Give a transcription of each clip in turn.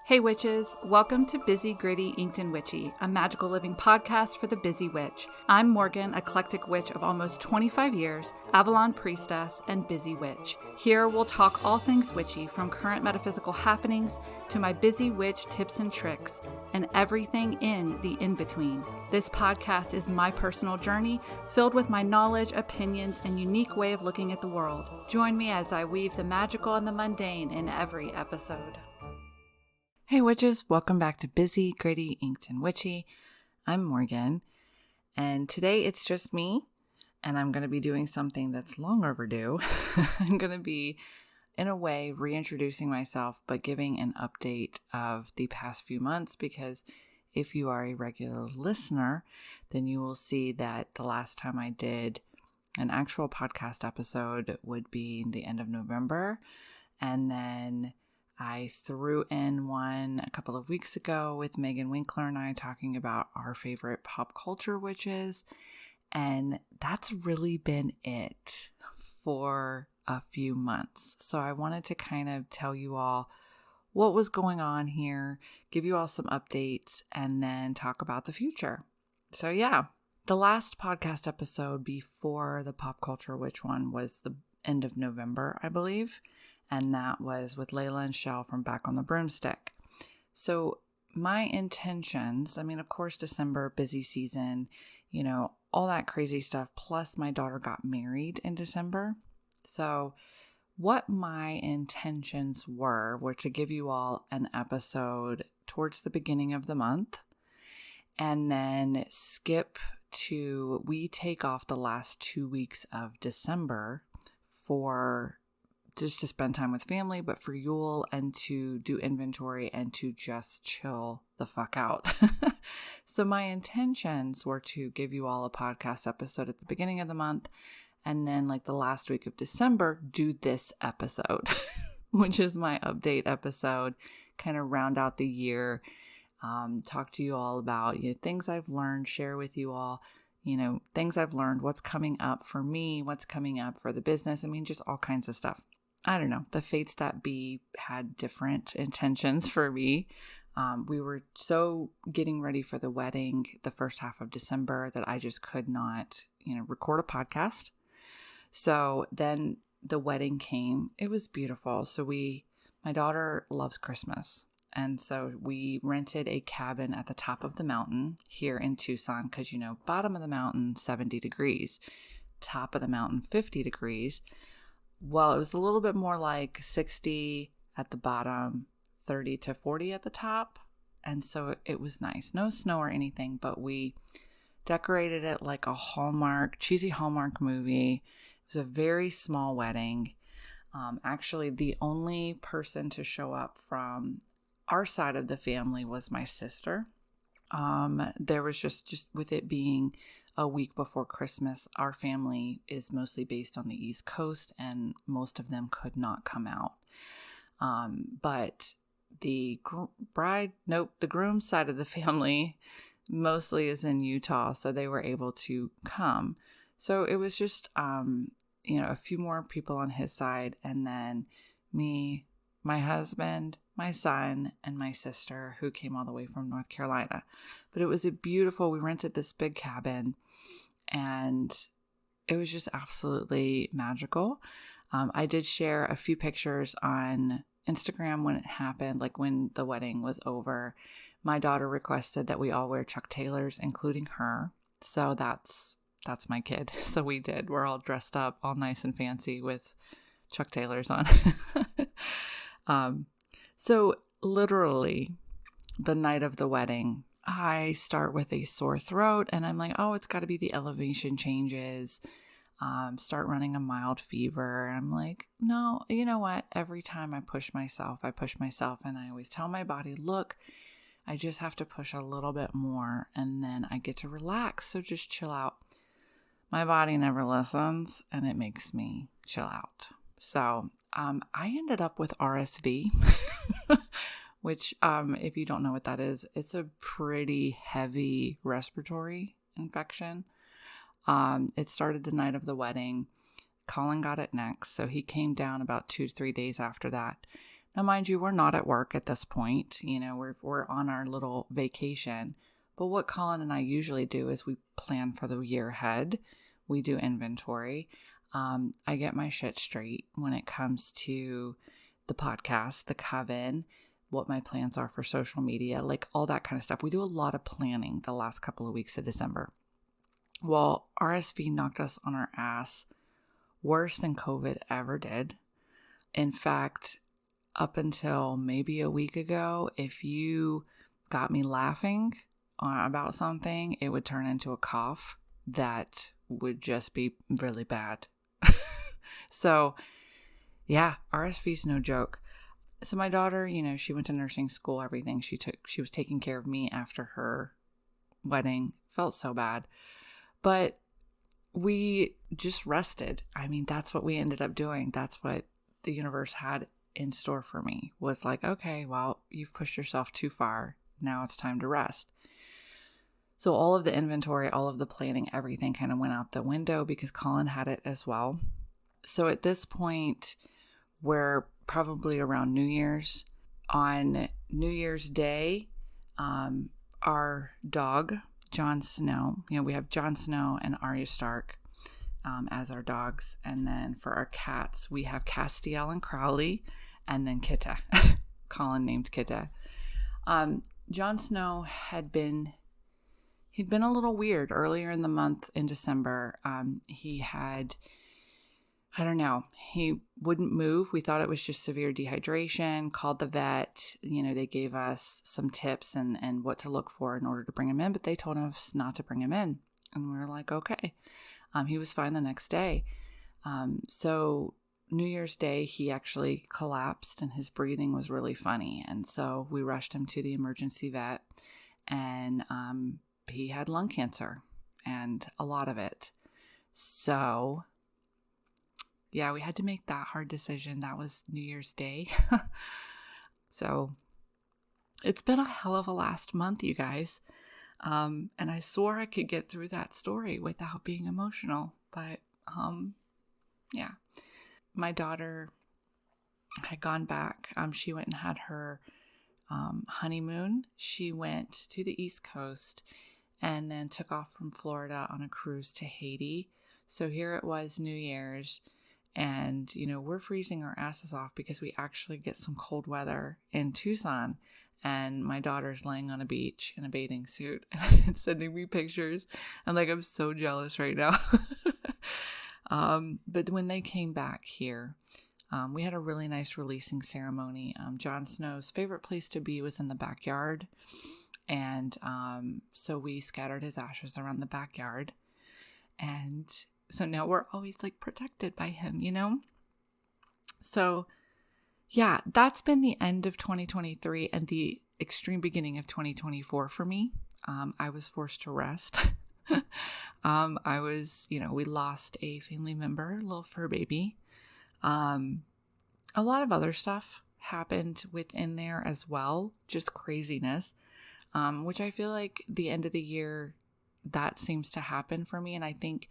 Hey witches, welcome to Busy, Gritty, Inked and Witchy, a magical living podcast for the busy witch. I'm Morgan, eclectic witch of almost 25 years, Avalon priestess, and busy witch. Here we'll talk all things witchy, from current metaphysical happenings to my busy witch tips and tricks, and everything in the in-between. This podcast is my personal journey, filled with my knowledge, opinions, and unique way of looking at the world. Join me as I weave the magical and the mundane in every episode. Hey witches, welcome back to Busy, Gritty, Inked and Witchy. I'm Morgan, and today it's just me, and I'm going to be doing something that's long overdue. I'm going to be, in a way, reintroducing myself, but giving an update of the past few months, because if you are a regular listener, then you will see that the last time I did an actual podcast episode would be the end of November, and then I threw in one a couple of weeks ago with Megan Winkler and I talking about our favorite pop culture witches. And that's really been it for a few months. So I wanted to kind of tell you all what was going on here, give you all some updates, and then talk about the future. So yeah, the last podcast episode before the pop culture witch one was the end of November, I believe. And that was with Layla and Shell from Back on the Broomstick. So my intentions, of course, December, busy season, all that crazy stuff. Plus my daughter got married in December. So what my intentions were to give you all an episode towards the beginning of the month and then we take off the last 2 weeks of December for just to spend time with family, but for Yule and to do inventory and to just chill the fuck out. So my intentions were to give you all a podcast episode at the beginning of the month, and then like the last week of December, do this episode, which is my update episode, kind of round out the year, talk to you all about things I've learned, share with you all things I've learned, what's coming up for me, what's coming up for the business. Just all kinds of stuff. I don't know. The fates that be had different intentions for me. We were so getting ready for the wedding the first half of December that I just could not, record a podcast. So then the wedding came. It was beautiful. So my daughter loves Christmas. And so we rented a cabin at the top of the mountain here in Tucson because, bottom of the mountain, 70 degrees, top of the mountain, 50 degrees. Well, it was a little bit more like 60 at the bottom, 30 to 40 at the top. And so it was nice. No snow or anything, but we decorated it like a cheesy Hallmark movie. It was a very small wedding. Actually, the only person to show up from our side of the family was my sister. There was just with it being a week before Christmas, our family is mostly based on the East Coast and most of them could not come out. But the groom's side of the family mostly is in Utah, so they were able to come. So it was just, a few more people on his side, and then me, my husband, my son, and my sister, who came all the way from North Carolina. But it was we rented this big cabin, and it was just absolutely magical. I did share a few pictures on Instagram when it happened, like when the wedding was over. My daughter requested that we all wear Chuck Taylors, including her. So that's my kid. So we did. We're all dressed up, all nice and fancy with Chuck Taylors on. So literally the night of the wedding, I start with a sore throat and I'm like, oh, it's got to be the elevation changes. Start running a mild fever. I'm like, no, you know what? Every time I push myself and I always tell my body, look, I just have to push a little bit more and then I get to relax. So just chill out. My body never listens and it makes me chill out. So I ended up with RSV, which if you don't know what that is, it's a pretty heavy respiratory infection. It started the night of the wedding. Colin got it next, so he came down about 2 to 3 days after that. Now, mind you, we're not at work at this point. We're on our little vacation. But what Colin and I usually do is we plan for the year ahead. We do inventory. I get my shit straight when it comes to the podcast, the coven, what my plans are for social media, like all that kind of stuff. We do a lot of planning the last couple of weeks of December. Well, RSV knocked us on our ass worse than COVID ever did. In fact, up until maybe a week ago, if you got me laughing about something, it would turn into a cough that would just be really bad. So, yeah, RSV is no joke. So my daughter, she went to nursing school, everything. She was taking care of me after her wedding. Felt so bad. But we just rested. I mean, that's what we ended up doing. That's what the universe had in store for me, was like, okay, well, you've pushed yourself too far. Now it's time to rest. So all of the inventory, all of the planning, everything kind of went out the window because Colin had it as well. So at this point, we're probably around New Year's. On New Year's Day, our dog, Jon Snow, we have Jon Snow and Arya Stark as our dogs. And then for our cats, we have Castiel and Crowley, and then Kitta. Colin named Kitta. Jon Snow he'd been a little weird earlier in the month in December. He had, I don't know, he wouldn't move. We thought it was just severe dehydration, called the vet. They gave us some tips and what to look for in order to bring him in, but they told us not to bring him in. And we were like, okay. He was fine the next day. So New Year's Day, he actually collapsed and his breathing was really funny. And so we rushed him to the emergency vet, and he had lung cancer, and a lot of it. So yeah, we had to make that hard decision. That was New Year's Day. So it's been a hell of a last month, you guys. And I swore I could get through that story without being emotional. But yeah, my daughter had gone back. She went and had her honeymoon. She went to the East Coast and then took off from Florida on a cruise to Haiti. So here it was, New Year's. And, we're freezing our asses off because we actually get some cold weather in Tucson. And my daughter's laying on a beach in a bathing suit and sending me pictures. I'm so jealous right now. But when they came back here, we had a really nice releasing ceremony. Jon Snow's favorite place to be was in the backyard. And so we scattered his ashes around the backyard. And so now we're always protected by him, So yeah, that's been the end of 2023 and the extreme beginning of 2024 for me. I was forced to rest. We lost a family member, a little fur baby. A lot of other stuff happened within there as well, just craziness, which I feel like the end of the year, that seems to happen for me. And I think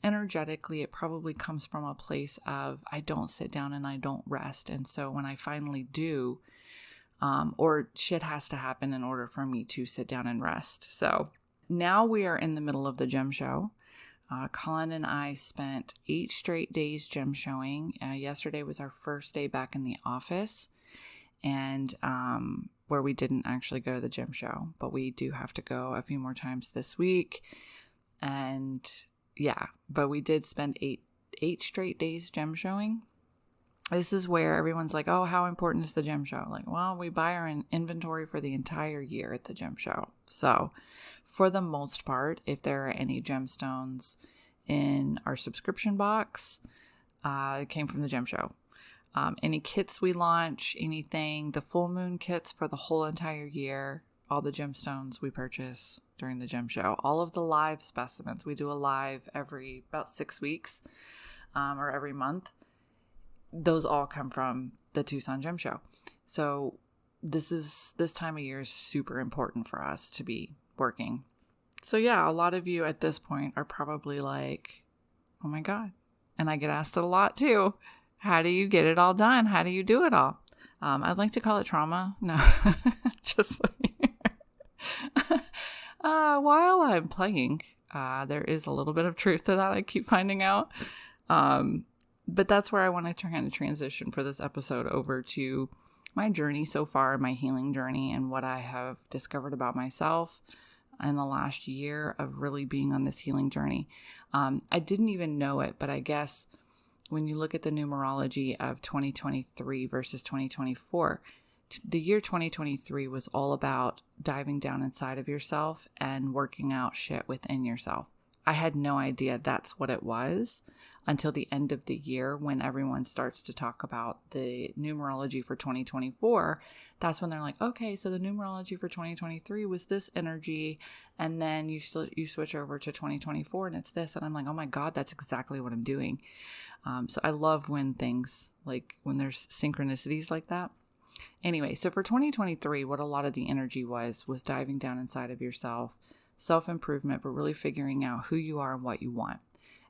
energetically, it probably comes from a place of I don't sit down and I don't rest. And so when I finally do, or shit has to happen in order for me to sit down and rest. So now we are in the middle of the gem show. Colin and I spent 8 straight days gem showing. Yesterday was our first day back in the office, and where we didn't actually go to the gem show, but we do have to go a few more times this week. And yeah, but we did spend eight straight days gem showing. This is where everyone's like, oh, how important is the gem show? Well, we buy our inventory for the entire year at the gem show. So for the most part, if there are any gemstones in our subscription box, it came from the gem show. Any kits we launch, anything, the full moon kits for the whole entire year, all the gemstones we purchase during the gem show, all of the live specimens. We do a live every about 6 weeks or every month. Those all come from the Tucson Gem Show. So this time of year is super important for us to be working. So yeah, a lot of you at this point are probably like, oh my God. And I get asked it a lot too. How do you get it all done? How do you do it all? I'd like to call it trauma. No, just while I'm playing, there is a little bit of truth to that I keep finding out. But that's where I want to kind of transition for this episode over to my journey so far, my healing journey, and what I have discovered about myself in the last year of really being on this healing journey. I didn't even know it, but I guess when you look at the numerology of 2023 versus 2024, the year 2023 was all about diving down inside of yourself and working out shit within yourself. I had no idea that's what it was until the end of the year when everyone starts to talk about the numerology for 2024. That's when they're like, okay, so the numerology for 2023 was this energy, and then you switch over to 2024 and it's this. And I'm like, oh my God, that's exactly what I'm doing. So I love when things like when there's synchronicities like that. Anyway, so for 2023, what a lot of the energy was diving down inside of yourself, self-improvement, but really figuring out who you are and what you want.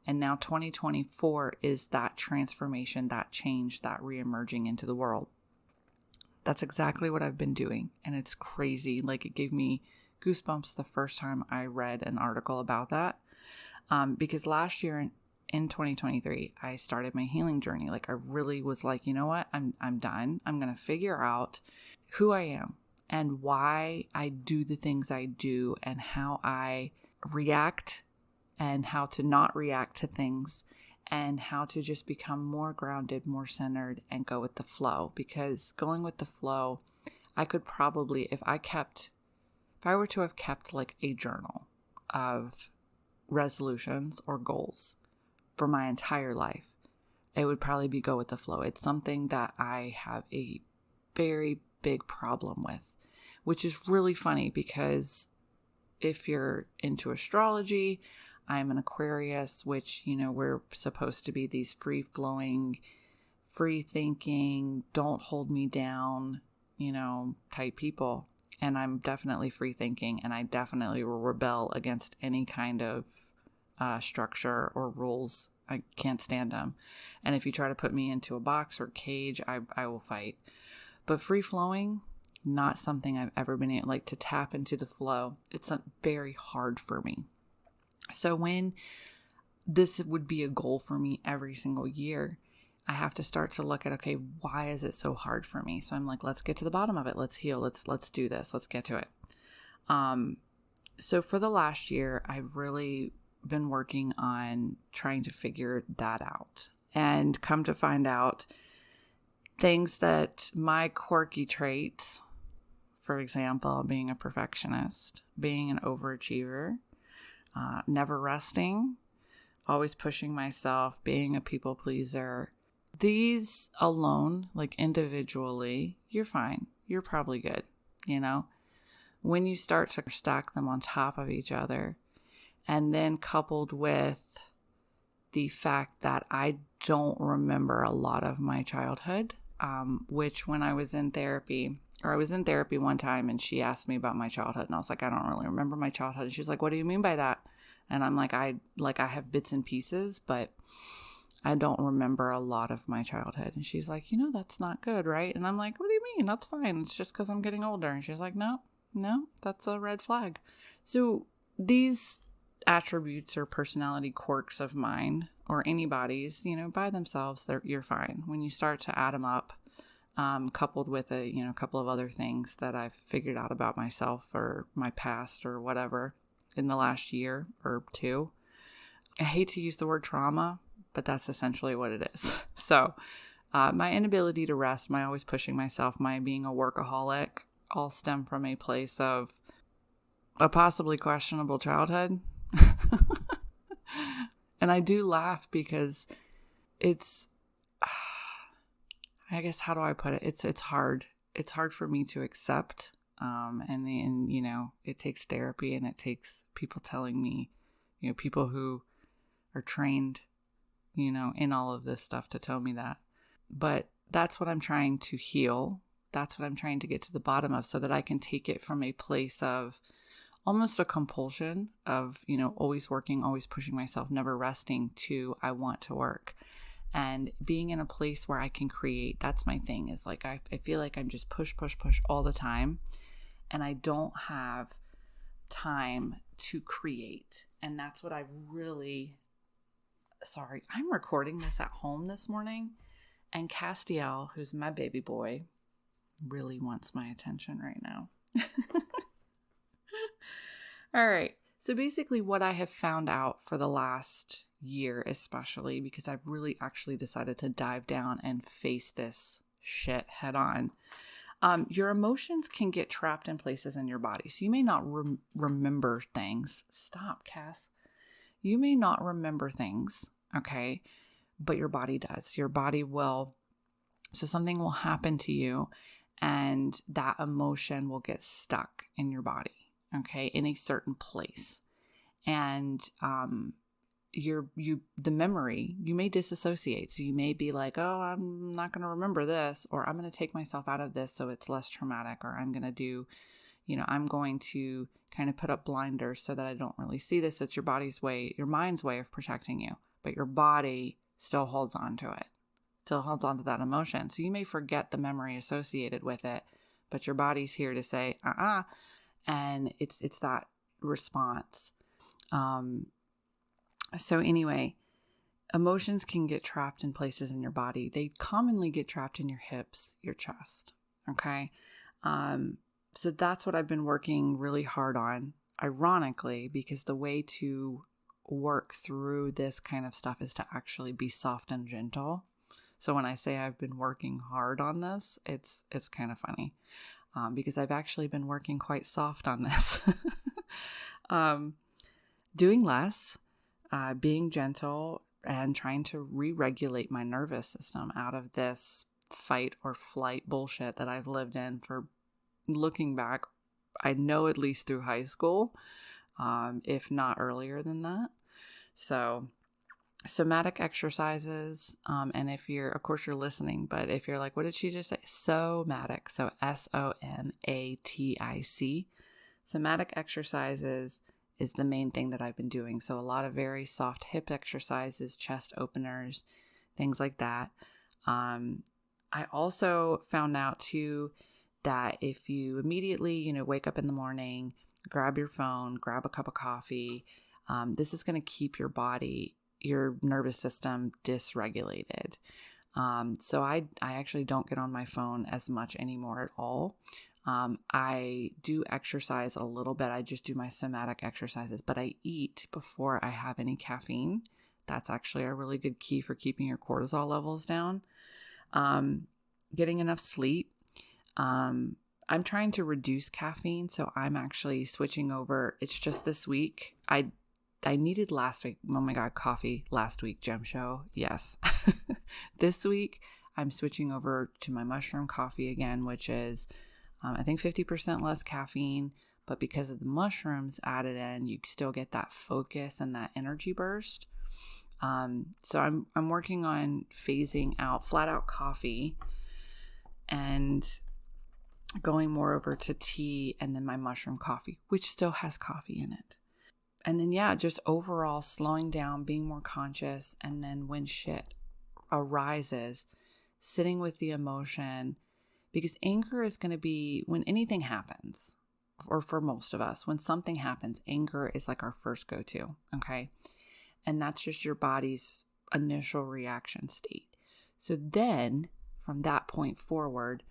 And now 2024 is that transformation, that change, that re-emerging into the world. That's exactly what I've been doing. And it's crazy. Like, it gave me goosebumps the first time I read an article about that. Because last year in 2023, I started my healing journey. Like, I really was like, you know what? I'm done. I'm going to figure out who I am and why I do the things I do and how I react and how to not react to things and how to just become more grounded, more centered, and go with the flow. Because going with the flow, I could probably, if I were to have kept like a journal of resolutions or goals for my entire life, it would probably be go with the flow. It's something that I have a very big problem with, which is really funny because if you're into astrology, I'm an Aquarius, which, you know, we're supposed to be these free-flowing, free-thinking, don't hold me down, you know, type people. And I'm definitely free-thinking, and I definitely will rebel against any kind of structure or rules. I can't stand them. And if you try to put me into a box or cage, I will fight. But free-flowing, not something I've ever been able, like, to tap into the flow. It's very hard for me. So when this would be a goal for me every single year, I have to start to look at, okay, why is it so hard for me? So I'm like, let's get to the bottom of it. Let's heal. Let's do this. Let's get to it. So for the last year, I've really been working on trying to figure that out and come to find out things that my quirky traits, for example, being a perfectionist, being an overachiever, never resting, always pushing myself, being a people pleaser. These alone, like individually, you're fine. You're probably good, you know? When you start to stack them on top of each other, and then coupled with the fact that I don't remember a lot of my childhood, which when I was in therapy one time and she asked me about my childhood and I was like, I don't really remember my childhood. And she's like, what do you mean by that? And I'm like, I have bits and pieces, but I don't remember a lot of my childhood. And she's like, you know, that's not good, right? And I'm like, what do you mean? That's fine. It's just because I'm getting older. And she's like, no, that's a red flag. So these attributes or personality quirks of mine or anybody's, you know, by themselves, you're fine. When you start to add them up, coupled with a couple of other things that I've figured out about myself or my past or whatever in the last year or two. I hate to use the word trauma, but that's essentially what it is. So my inability to rest, my always pushing myself, my being a workaholic, all stem from a place of a possibly questionable childhood. And I do laugh because it's, I guess, how do I put it? It's hard. It's hard for me to accept. And you know, it takes therapy and it takes people telling me, you know, people who are trained, you know, in all of this stuff to tell me that. But that's what I'm trying to heal. That's what I'm trying to get to the bottom of so that I can take it from a place of almost a compulsion of, you know, always working, always pushing myself, never resting to I want to work. and being in a place where I can create. That's my thing, is like I feel like I'm just push all the time, and I don't have time to create. And that's what I really, sorry, I'm recording this at home this morning, and Castiel, who's my baby boy, really wants my attention right now. All right. So basically what I have found out for the last year, especially because I've really actually decided to dive down and face this shit head on. Your emotions can get trapped in places in your body. So you may not remember things. Stop, Cass. You may not remember things, okay? But your body does. Your body will. So something will happen to you, and that emotion will get stuck in your body, okay, in a certain place. And the memory, you may disassociate. So you may be like, oh, I'm not going to remember this, or I'm going to take myself out of this so it's less traumatic, or I'm going to do, I'm going to kind of put up blinders so that I don't really see this. It's your mind's way of protecting you, but your body still holds on to it, still holds on to that emotion. So you may forget the memory associated with it, but your body's here to say, and it's that response. So anyway, emotions can get trapped in places in your body. They commonly get trapped in your hips, your chest. Okay. So that's what I've been working really hard on, ironically, because the way to work through this kind of stuff is to actually be soft and gentle. So when I say I've been working hard on this, it's kind of funny, because I've actually been working quite soft on this. Doing less, being gentle, and trying to re-regulate my nervous system out of this fight or flight bullshit that I've lived in for, looking back, I know at least through high school, if not earlier than that. So somatic exercises, and if you're, of course you're listening, but if you're like, what did she just say? Somatic. So SOMATIC. Somatic exercises is the main thing that I've been doing. So a lot of very soft hip exercises, chest openers, things like that. I also found out too that if you immediately, wake up in the morning, grab your phone, grab a cup of coffee, this is going to keep your body, your nervous system dysregulated. So I actually don't get on my phone as much anymore at all. I do exercise a little bit. I just do my somatic exercises, but I eat before I have any caffeine. That's actually a really good key for keeping your cortisol levels down. Getting enough sleep. I'm trying to reduce caffeine, so I'm actually switching over. It's just this week. I needed last week. Oh my God, coffee last week, Gem Show. Yes. This week, I'm switching over to my mushroom coffee again, which is, I think 50% less caffeine, but because of the mushrooms added in, you still get that focus and that energy burst. So I'm working on phasing out flat out coffee and going more over to tea, and then my mushroom coffee, which still has coffee in it. And then, just overall slowing down, being more conscious. And then when shit arises, sitting with the emotion, because anger is going to be when anything happens, or for most of us, when something happens, anger is like our first go-to. Okay. And that's just your body's initial reaction state. So then from that point forward,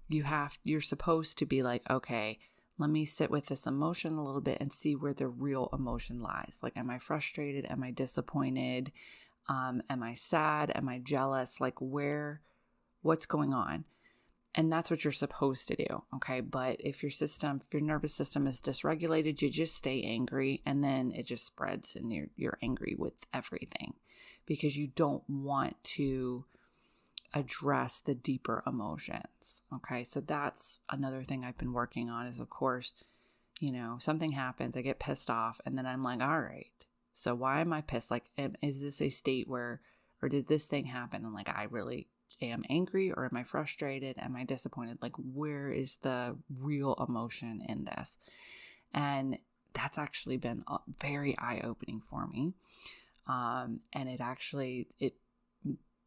you're supposed to be like, okay, let me sit with this emotion a little bit and see where the real emotion lies. Like, am I frustrated? Am I disappointed? Am I sad? Am I jealous? Like, what's going on? And that's what you're supposed to do. Okay. But if your nervous system is dysregulated, you just stay angry, and then it just spreads, and you're angry with everything because you don't want to address the deeper emotions. Okay. So that's another thing I've been working on is, of course, something happens, I get pissed off, and then I'm like, all right, so why am I pissed? Like, is this a state or did this thing happen? And like, I really am angry, or am I frustrated? Am I disappointed? Like, where is the real emotion in this? And that's actually been very eye-opening for me. And it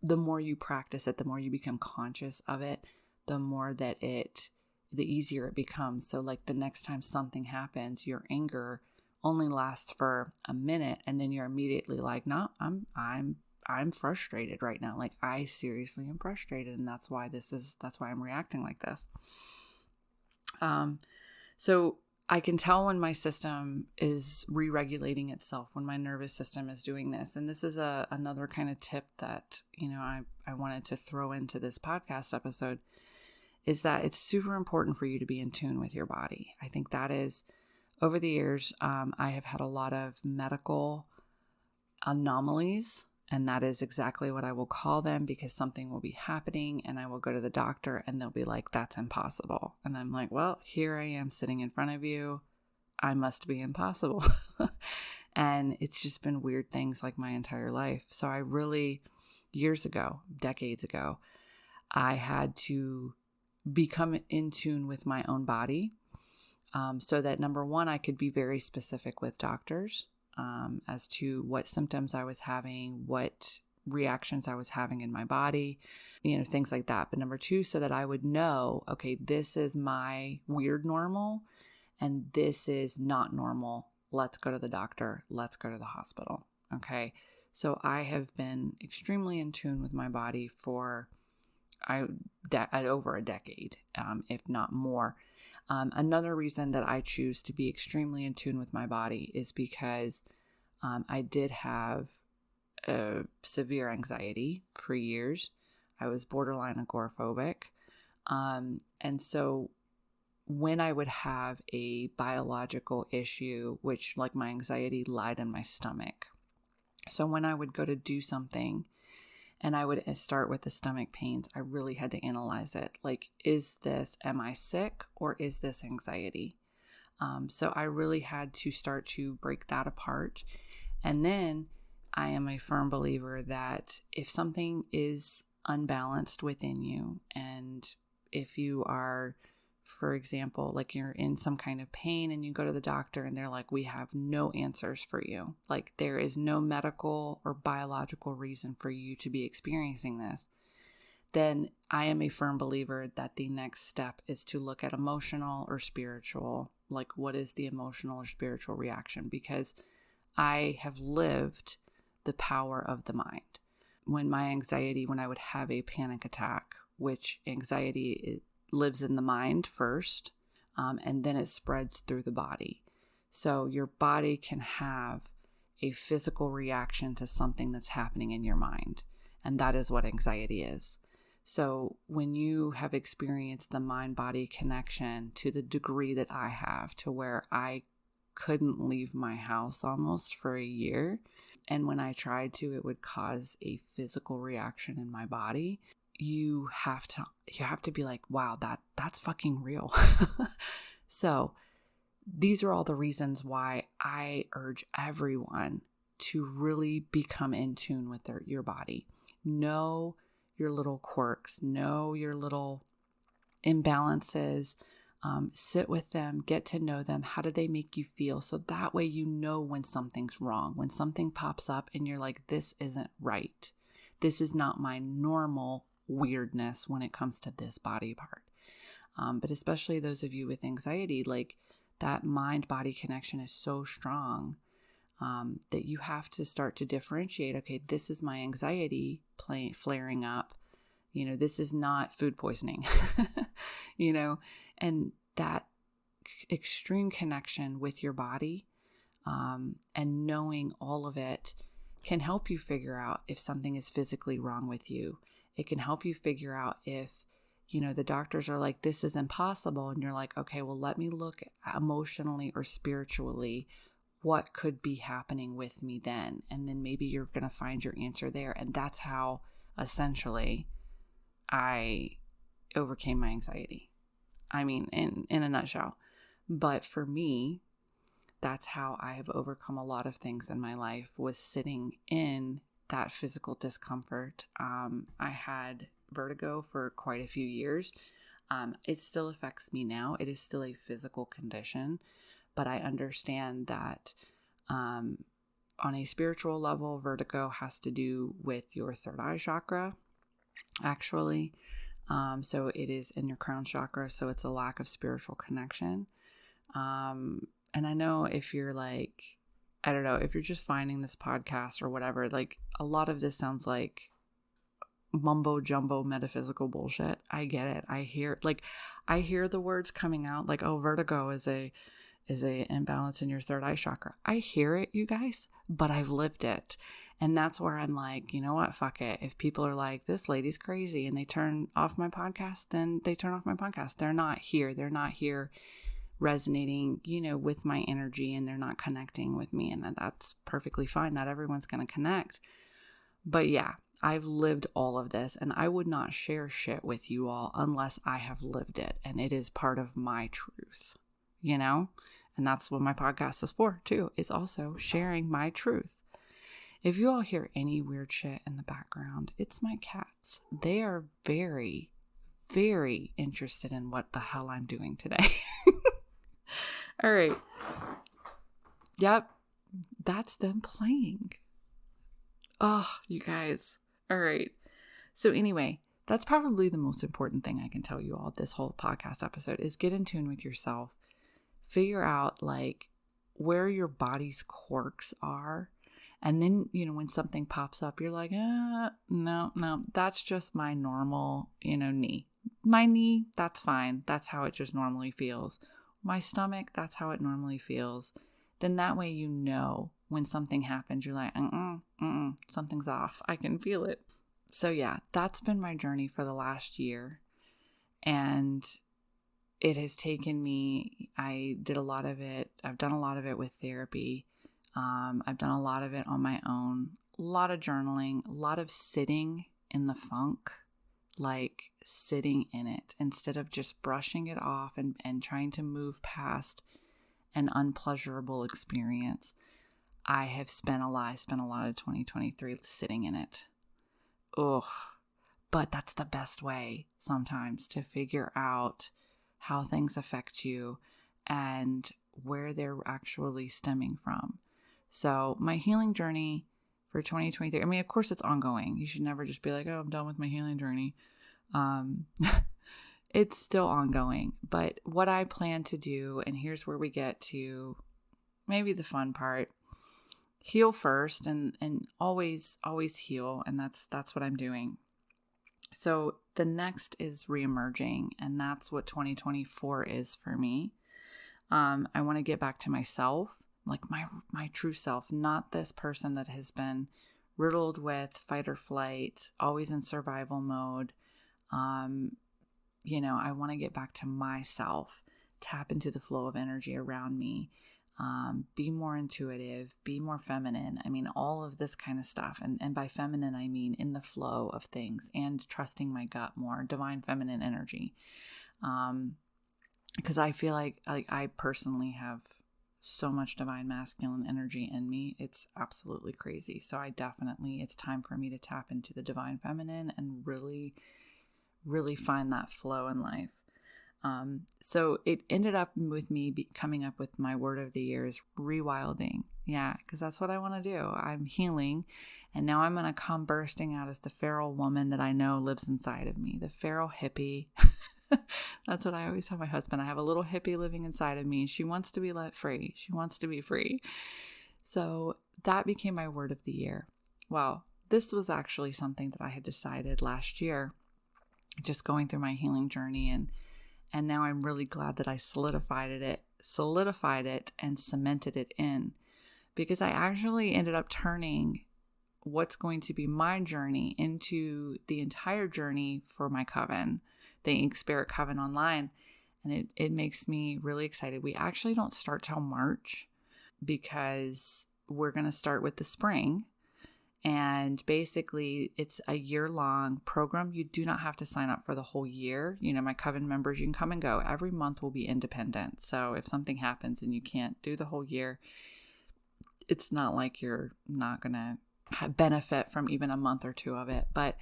the more you practice it, the more you become conscious of it, the more that the easier it becomes. So like the next time something happens, your anger only lasts for a minute, and then you're immediately like, no, I'm frustrated right now. Like I seriously am frustrated, and that's why I'm reacting like this. So I can tell when my system is re-regulating itself, when my nervous system is doing this. And this is another kind of tip that, I wanted to throw into this podcast episode, is that it's super important for you to be in tune with your body. I think that is, over the years, I have had a lot of medical anomalies, and that is exactly what I will call them, because something will be happening and I will go to the doctor and they'll be like, that's impossible. And I'm like, well, here I am sitting in front of you. I must be impossible. And it's just been weird things like my entire life. So I really, decades ago, I had to become in tune with my own body, so that number one, I could be very specific with doctors as to what symptoms I was having, what reactions I was having in my body, things like that. But number two, so that I would know, okay, this is my weird normal and this is not normal. Let's go to the doctor. Let's go to the hospital. Okay. So I have been extremely in tune with my body for over a decade, if not more. Another reason that I choose to be extremely in tune with my body is because I did have severe anxiety for years. I was borderline agoraphobic. And so when I would have a biological issue, which like my anxiety lied in my stomach. So when I would go to do something and I would start with the stomach pains, I really had to analyze it. Like, am I sick or is this anxiety? So I really had to start to break that apart. And then I am a firm believer that if something is unbalanced within you, and if you are, for example, like you're in some kind of pain and you go to the doctor and they're like, we have no answers for you. Like there is no medical or biological reason for you to be experiencing this. Then I am a firm believer that the next step is to look at emotional or spiritual, like what is the emotional or spiritual reaction? Because I have lived the power of the mind. When I would have a panic attack, which anxiety lives in the mind first, and then it spreads through the body. So your body can have a physical reaction to something that's happening in your mind. And that is what anxiety is. So when you have experienced the mind-body connection to the degree that I have, to where I couldn't leave my house almost for a year, and when I tried to, it would cause a physical reaction in my body, you have to be like, wow, that's fucking real. So these are all the reasons why I urge everyone to really become in tune with your body. Know your little quirks, know your little imbalances, sit with them, get to know them. How do they make you feel? So that way you know when something's wrong, when something pops up and you're like, this isn't right. This is not my normal weirdness when it comes to this body part. But especially those of you with anxiety, like that mind-body connection is so strong that you have to start to differentiate. Okay, this is my anxiety flaring up. This is not food poisoning, and that extreme connection with your body and knowing all of it can help you figure out if something is physically wrong with you. It can help you figure out if, the doctors are like, this is impossible. And you're like, okay, well, let me look emotionally or spiritually what could be happening with me then. And then maybe you're going to find your answer there. And that's how essentially I overcame my anxiety. I mean, in a nutshell. But for me, that's how I have overcome a lot of things in my life, was sitting in that physical discomfort. I had vertigo for quite a few years. It still affects me now. It is still a physical condition, but I understand that On a spiritual level, vertigo has to do with your third eye chakra, actually. So it is in your crown chakra. So it's a lack of spiritual connection. And I know if you're like, I don't know, if you're just finding this podcast or whatever, like a lot of this sounds like mumbo jumbo metaphysical bullshit. I get it. I hear the words coming out like, oh, vertigo is a imbalance in your third eye chakra. I hear it, you guys, but I've lived it. And that's where I'm like, you know what? Fuck it. If people are like, this lady's crazy and they turn off my podcast, then they turn off my podcast. They're not here. They're not here resonating, with my energy, and they're not connecting with me. And that's perfectly fine. Not everyone's going to connect. But yeah, I've lived all of this, and I would not share shit with you all unless I have lived it. And it is part of my truth, And that's what my podcast is for too, is also sharing my truth. If you all hear any weird shit in the background, it's my cats. They are very, very interested in what the hell I'm doing today. All right. Yep. That's them playing. Oh, you guys. All right. So anyway, that's probably the most important thing I can tell you all this whole podcast episode is get in tune with yourself. Figure out like where your body's quirks are. And then, when something pops up, you're like, no, that's just my normal, knee. My knee, that's fine. That's how it just normally feels. My stomach, that's how it normally feels. Then that way, when something happens, you're like, something's off. I can feel it. So yeah, that's been my journey for the last year. And it has taken me, I did a lot of it. I've done a lot of it with therapy. I've done a lot of it on my own, a lot of journaling, a lot of sitting in the funk, like sitting in it instead of just brushing it off and trying to move past an unpleasurable experience. I have spent a lot of 2023 sitting in it. Ugh. But that's the best way sometimes to figure out how things affect you and where they're actually stemming from. So my healing journey for 2023, I mean, of course it's ongoing. You should never just be like, oh, I'm done with my healing journey. It's still ongoing. But what I plan to do, and here's where we get to maybe the fun part, heal first and always heal. And that's what I'm doing. So the next is reemerging, and that's what 2024 is for me. I want to get back to myself, like my true self, not this person that has been riddled with fight or flight, always in survival mode. I want to get back to myself, tap into the flow of energy around me, be more intuitive, be more feminine. I mean, all of this kind of stuff. And by feminine, I mean in the flow of things and trusting my gut more, divine feminine energy. Because I feel like I personally have so much divine masculine energy in me. It's absolutely crazy. So it's time for me to tap into the divine feminine and really, really find that flow in life. So it ended up with me coming up with my word of the year is rewilding. Yeah, because that's what I want to do. I'm healing, and now I'm going to come bursting out as the feral woman that I know lives inside of me, the feral hippie. That's what I always tell my husband. I have a little hippie living inside of me. She wants to be let free. She wants to be free. So that became my word of the year. Well, this was actually something that I had decided last year, just going through my healing journey, and now I'm really glad that I solidified it and cemented it in, because I actually ended up turning what's going to be my journey into the entire journey for my coven, the Ink Spirit Coven Online. And it makes me really excited. We actually don't start till March because we're going to start with the spring. And basically, it's a year-long program. You do not have to sign up for the whole year. My coven members, you can come and go. Every month will be independent. So if something happens and you can't do the whole year, it's not like you're not going to benefit from even a month or two of it. But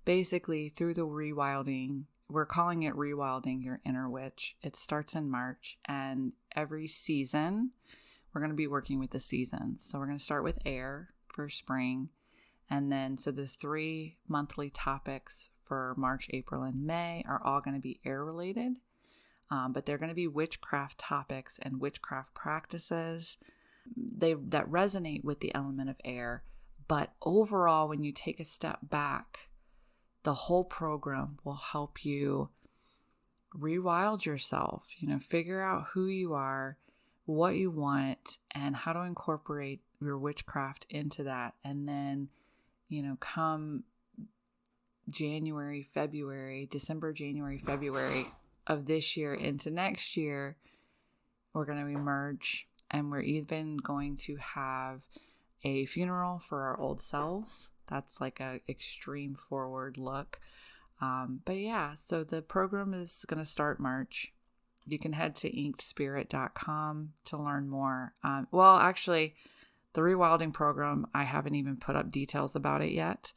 basically, through the rewilding, we're calling it Rewilding Your Inner Witch. It starts in March, and every season we're going to be working with the seasons. So we're going to start with air for spring. And then, so the 3 monthly topics for March, April, and May are all going to be air related. But they're going to be witchcraft topics and witchcraft practices that resonate with the element of air. But overall, when you take a step back, the whole program will help you rewild yourself, figure out who you are, what you want, and how to incorporate your witchcraft into that. And then, come December, January, February of this year into next year, we're going to emerge, and we're even going to have a funeral for our old selves. That's like a extreme forward look. But yeah, so the program is going to start March. You can head to inkedspirit.com to learn more. Well, actually, the rewilding program, I haven't even put up details about it yet.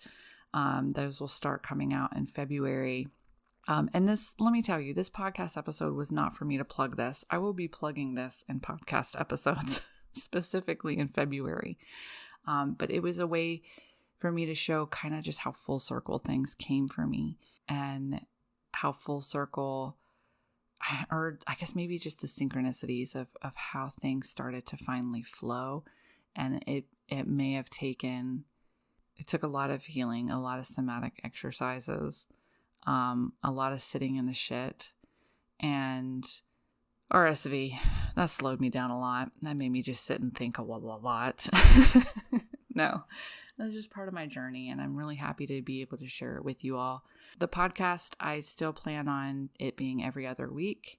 Those will start coming out in February. And this, let me tell you, this podcast episode was not for me to plug this. I will be plugging this in podcast episodes, specifically in February. But it was a way for me to show kind of just how full circle things came for me, and how full circle, or I guess maybe just the synchronicities of how things started to finally flow. And it took a lot of healing, a lot of somatic exercises, a lot of sitting in the shit, and RSV, that slowed me down a lot. That made me just sit and think a lot. No, that's just part of my journey, and I'm really happy to be able to share it with you all. The podcast, I still plan on it being every other week.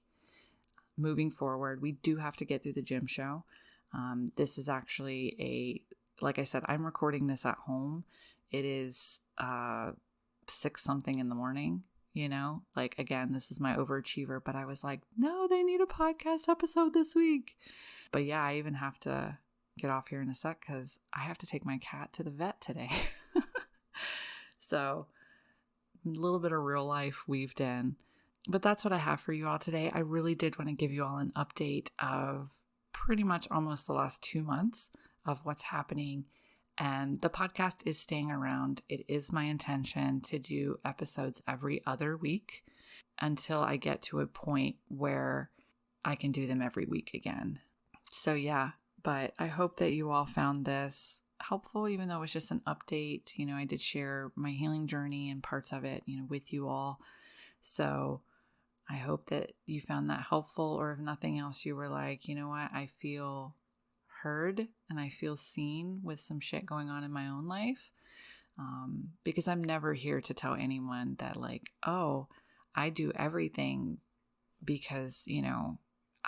Moving forward, we do have to get through the gym show. This is actually like I said, I'm recording this at home. It is 6 something in the morning, again, this is my overachiever, but I was like, no, they need a podcast episode this week. But yeah, I even have to get off here in a sec because I have to take my cat to the vet today. So a little bit of real life weaved in. But that's what I have for you all today. I really did want to give you all an update of pretty much almost the last 2 months of what's happening. And the podcast is staying around. It is my intention to do episodes every other week until I get to a point where I can do them every week again. So yeah, but I hope that you all found this helpful, even though it was just an update. I did share my healing journey and parts of it, with you all. So I hope that you found that helpful, or if nothing else, you were like, you know what, I feel heard and I feel seen with some shit going on in my own life. Because I'm never here to tell anyone that I do everything because,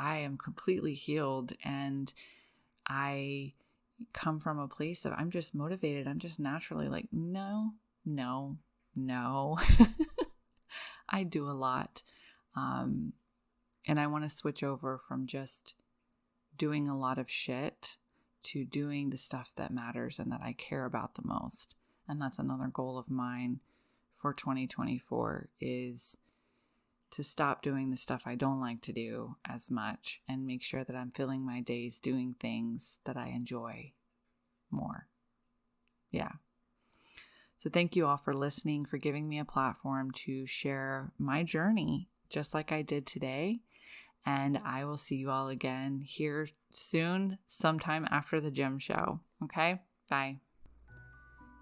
I am completely healed and I come from a place of I'm just motivated. I'm just naturally no. I do a lot. And I want to switch over from just doing a lot of shit to doing the stuff that matters and that I care about the most. And that's another goal of mine for 2024, is to stop doing the stuff I don't like to do as much and make sure that I'm filling my days doing things that I enjoy more. Yeah. So thank you all for listening, for giving me a platform to share my journey, just like I did today. And I will see you all again here soon, sometime after the gym show. Okay? Bye.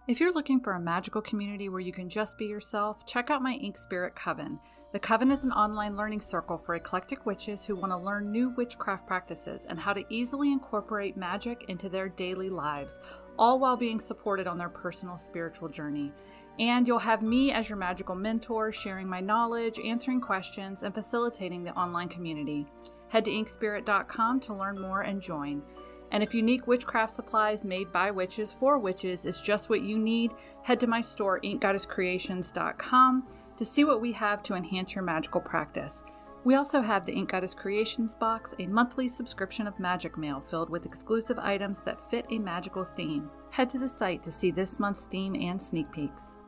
If you're looking for a magical community where you can just be yourself, check out my Ink Spirit Coven. The Coven is an online learning circle for eclectic witches who want to learn new witchcraft practices and how to easily incorporate magic into their daily lives, all while being supported on their personal spiritual journey. And you'll have me as your magical mentor, sharing my knowledge, answering questions, and facilitating the online community. Head to inkspirit.com to learn more and join. And if unique witchcraft supplies made by witches for witches is just what you need, head to my store, inkgoddesscreations.com, to see what we have to enhance your magical practice. We also have the Ink Goddess Creations box, a monthly subscription of magic mail filled with exclusive items that fit a magical theme. Head to the site to see this month's theme and sneak peeks.